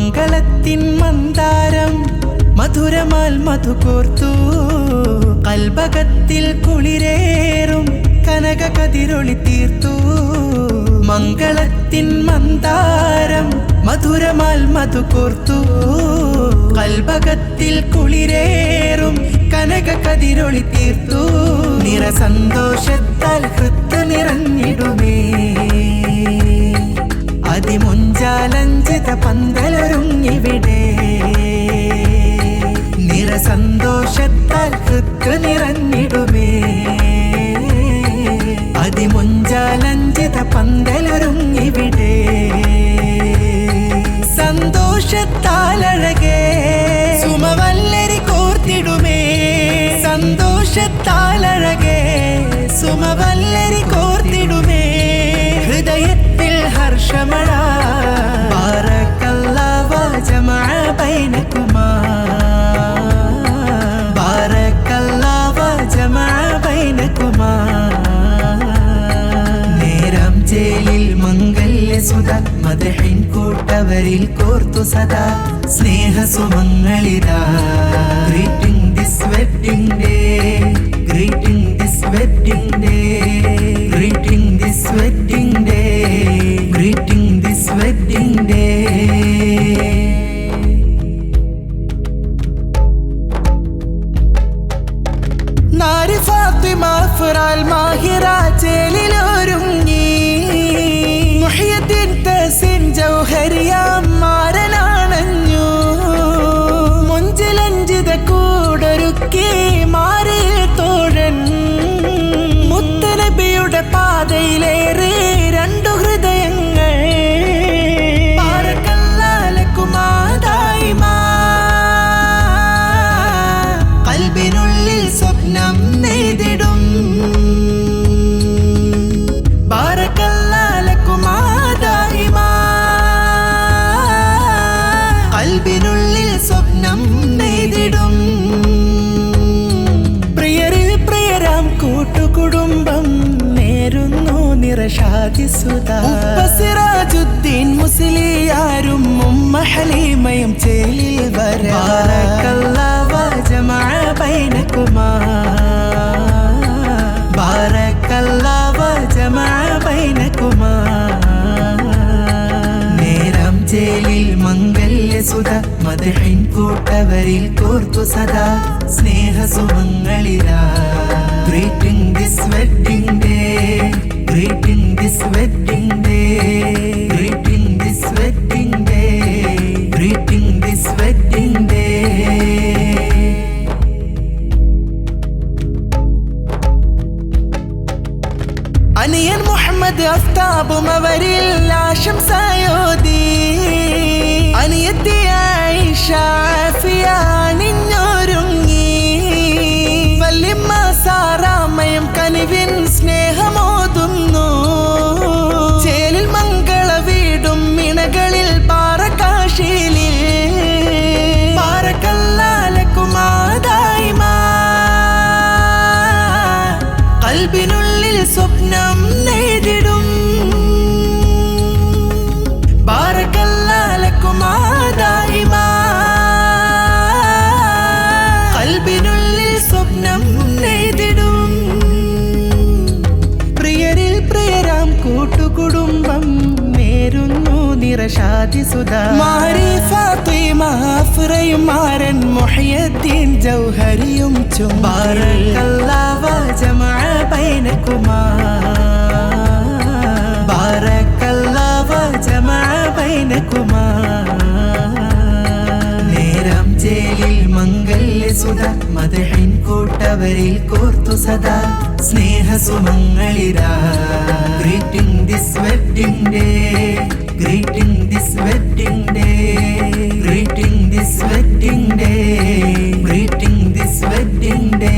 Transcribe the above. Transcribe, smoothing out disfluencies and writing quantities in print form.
മംഗളത്തിൻ മന്ദാരം മധുരമാൽ മധുകോർത്തു കൽബകത്തിൽ കുളിരേറും കനക കതിരൊളി തീർത്തു. മംഗളത്തിൻ മന്ദാരം മധുരമാൽ മധുകോർത്തു കൽബകത്തിൽ കുളിരേറും കനക കതിരൊളി തീർത്തു. നിറസന്തോഷത്താൽ ഹൃത്ത് നിറഞ്ഞിടുമേ അതിമുഞ്ചാലഞ്ചിത പന്തലൊരുങ്ങിവിടെ. നിറസന്തോഷത്താൽ ഹൃത്ത് നിറഞ്ഞിടുമേ അതിമുഞ്ചാലഞ്ചിത പന്തലൊരുങ്ങിവിടെ. സന്തോഷത്താലഴകേ സുമവല്ലരി കോർത്തിടുമേ. സന്തോഷത്താലഴകേ സുമവല്ലരി കോർത്തിടുമേ. ഹൃദയത്തിൽ ഹർഷമഴ ബാറക്കല്ലാഹു ജമഅ ബൈനകുമാ. ബാറക്കല്ലാഹു ജമഅ ബൈനകുമാ. നേരം ചേലിൽ മംഗല്യസുധ മദഹിൻ കൂട്ടവരിൽ കോർത്തു സദാ സ്നേഹസുമങ്ങളിതാ. Greeting this wedding day, greeting this wedding day, greeting this wedding day, greeting this wedding day. നാരി ഫാത്തിമ ഫറാൽ മാഹിറ ചേലിലൊരുങ്ങി. മുഹ്യിദ്ദീൻ തഹ്സീൻ ജൗഹരിയ മാരനാണഞ്ഞു. മുഞ്ചിലഞ്ചിത കൂടൊരുക്കി മാറിൽ തോഴൻ. മുത്തനബിയുടെ പാതയിലേറി രണ്ടു ഹൃദയങ്ങൾ. കൽബിനുള്ളിൽ സ്വപ്നം നെയ്തിടും. കൽബിനുള്ളിൽ സ്വപ്നം നെയ്തിടും. പ്രിയരിൽ പ്രിയരാം കൂട്ടുകുടുംബം നേരുന്നു നിറശാദിസുത. സിറാജുദ്ദീൻ മുസ്ലിയാരും ഉമ്മ ഹലീമയും ചേലിൽ വരാ. ബാറക്കല്ലാഹു ജമഅ ബൈനകുമാ. ബാറക്കല്ലാഹു ജമഅ ബൈനകുമാ. നേരം ചേലിൽ മംഗല്യസുധ മദഹിൻ കൂട്ടവരിൽ കോർത്തു സദാ സ്നേഹസുമങ്ങളിതാ. Greeting this wedding day, greeting this wedding day, greeting this wedding day, greeting this wedding day. അനിയൻ മുഹമ്മദ് അഫ്താബും അവരിൽ ആശംസയോതി. അനിയത്തി ആയിഷ ആഫിയ അണിഞ്ഞൊരുങ്ങി. വല്യമ്മ സാറാമ്മയും കനിവിൻ സ്നേഹമോതുന്നു. ചേലിൽ മംഗള വീടും ഇണകളിൽ പാറക്കാശിലിൽ. ബാറക്കല്ലാഹു ലകുമാ ദായിമാ. കൽബിനുള്ളിൽ സ്വപ്നം നെയ്തിടും. ബാറക്കല്ലാഹു ലകുമാ ദായിമാ. കൽബിനുള്ളിൽ സ്വപ്നം നെയ്തിടും. പ്രിയരിൽ പ്രിയരാം കൂട്ടുകുടുംബം നേരുന്നു നിറശാദിസുധ. മാരി ഫാത്തിമ അഫ്റയും മാരൻ മുഹ്യിദ്ദീൻ ജൗഹരിയും ചും. ബാറക്കല്ലാഹു ജമഅ ബൈനകുമാ. ബാറക്കല്ലാഹു ജമഅ ബൈനകുമാ. നേരം ചേലിൽ മംഗല്യസുധ മദഹിൻ കൂട്ടവരിൽ കോർത്തു സദാ സ്നേഹസുമങ്ങളിതാ. Greeting this wedding day, greeting this wedding day, greeting this wedding day, greeting this wedding day.